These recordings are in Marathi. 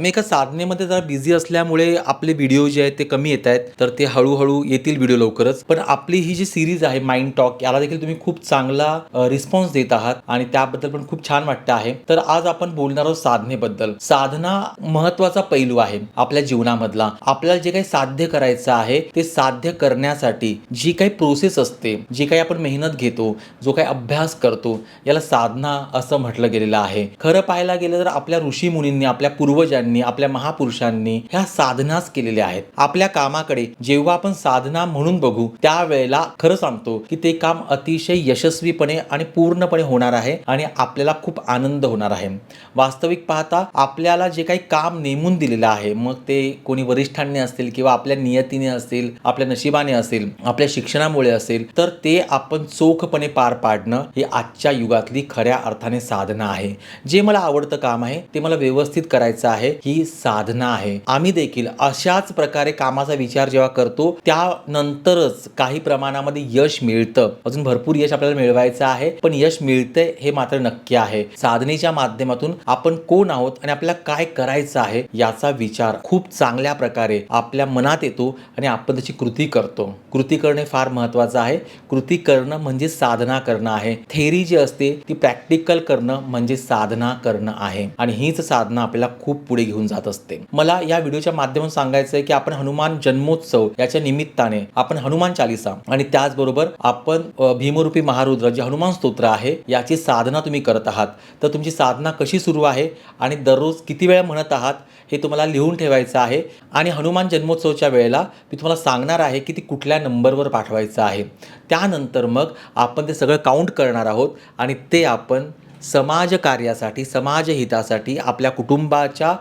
मी एका साधनेमध्ये जरा बिझी असल्यामुळे आपले व्हिडिओ जे आहेत ते कमी येत आहेत, तर ते हळूहळू येतील व्हिडिओ लवकरच. पण आपली ही जी सीरीज आहे माइंड टॉक, याला देखील तुम्ही खूप चांगला रिस्पॉन्स देत आहात आणि त्याबद्दल पण खूप छान वाटतं आहे. तर आज आपण बोलणार आहोत साधनेबद्दल. साधना महत्त्वाचा पैलू आहे आपल्या जीवनामधला. आपल्याला जे काही साध्य करायचं आहे ते साध्य करण्यासाठी जी काही प्रोसेस असते, जी काही आपण मेहनत घेतो, जो काही अभ्यास करतो, याला साधना असं म्हटलं गेलेलं आहे. खरं पाहायला गेलं तर आपल्या ऋषी मुनींनी, आपल्या पूर्वजांनी, आपल्या महापुरुषांनी ह्या साधनाच केलेल्या आहेत. आपल्या कामाकडे जेव्हा आपण साधना म्हणून बघू त्यावेळेला खरं सांगतो की ते काम अतिशय यशस्वीपणे आणि पूर्णपणे होणार आहे आणि आपल्याला खूप आनंद होणार आहे. वास्तविक पाहता आपल्याला जे काही काम नेमून दिलेलं आहे, मग ते कोणी वरिष्ठांनी असतील किंवा आपल्या नियतीने असतील, आपल्या नशिबाने असेल, आपल्या शिक्षणामुळे असेल, तर ते आपण चोखपणे पार पाडणं ही आजच्या युगातली खऱ्या अर्थाने साधना आहे. जे मला आवडतं काम आहे ते मला व्यवस्थित करायचं आहे, ही साधना आहे. आम्ही देखील अशाच प्रकारे कामाचा विचार जेव्हा करतो त्यानंतरच काही प्रमाणामध्ये यश मिळतं. अजून भरपूर यश आपल्याला मिळवायचं आहे, पण यश मिळतंय हे मात्र नक्की आहे. साधनेच्या माध्यमातून आपण कोण आहोत आणि आपल्याला काय करायचं आहे याचा विचार खूप चांगल्या प्रकारे आपल्या मनात येतो आणि आपण त्याची कृती करतो. कृती करणे फार महत्त्वाचं आहे. कृती करणं म्हणजे साधना करणं आहे. थेअरी जी असते ती प्रॅक्टिकल करणं म्हणजे साधना करणं आहे आणि हीच साधना आपल्याला खूप पुढे घेऊन जात असते. मला या व्हिडिओच्या माध्यमातून सांगायचं आहे की आपण हनुमान जन्मोत्सव याच्या निमित्ताने आपण हनुमान चालीसा आणि त्याचबरोबर आपण भीमरूपी महारुद्र जे हनुमान स्तोत्र आहे याची साधना तुम्ही करत आहात. तर तुमची साधना कशी सुरू आहे आणि दररोज किती वेळा म्हणत आहात हे तुम्हाला लिहून ठेवायचं आहे आणि हनुमान जन्मोत्सवच्या वेळेला मी तुम्हाला सांगणार आहे की ती कुठल्या नंबरवर पाठवायचं आहे. त्यानंतर मग आपण ते सगळं काउंट करणार आहोत आणि ते आपण समाजकार्यासाठी, समाजहितासाठी, आपल्या कुटुंबाच्या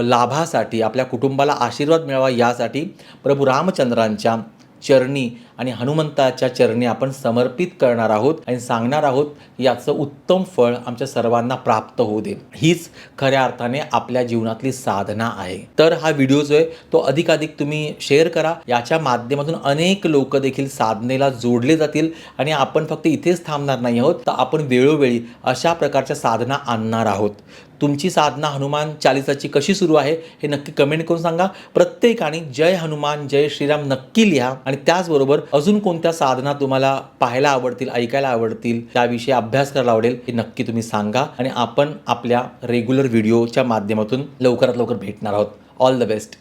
लाभासाठी, आपल्या कुटुंबाला आशीर्वाद मिळावा यासाठी प्रभू रामचंद्रांच्या चरणी आणि हनुमंताच्या चरणी आपण समर्पित करणार आहोत आणि सांगणार आहोत याचं उत्तम फळ आमच्या सर्वांना प्राप्त होऊ दे. हीच खऱ्या अर्थाने आपल्या जीवनातली साधना आहे. तर हा व्हिडिओ जो आहे तो अधिकाधिक तुम्ही शेअर करा. याच्या माध्यमातून अनेक लोक देखील साधनेला जोडले जातील आणि आपण फक्त इथेच थांबणार नाही आहोत, तर आपण वेळोवेळी अशा प्रकारच्या साधना आणणार आहोत. तुमची साधना हनुमान चालीसाची कशी सुरू आहे हे नक्की कमेंट करून सांगा. प्रत्येकाने जय हनुमान जय श्रीराम नक्की लिहा आणि त्याचबरोबर अजून कोणत्या साधना तुम्हाला पाहायला आवडतील, ऐकायला आवडतील, त्याविषयी अभ्यास करायला आवडेल हे नक्की तुम्ही सांगा आणि आपण आपल्या रेग्युलर व्हिडिओच्या माध्यमातून लवकरात लवकर भेटणार आहोत. All the best.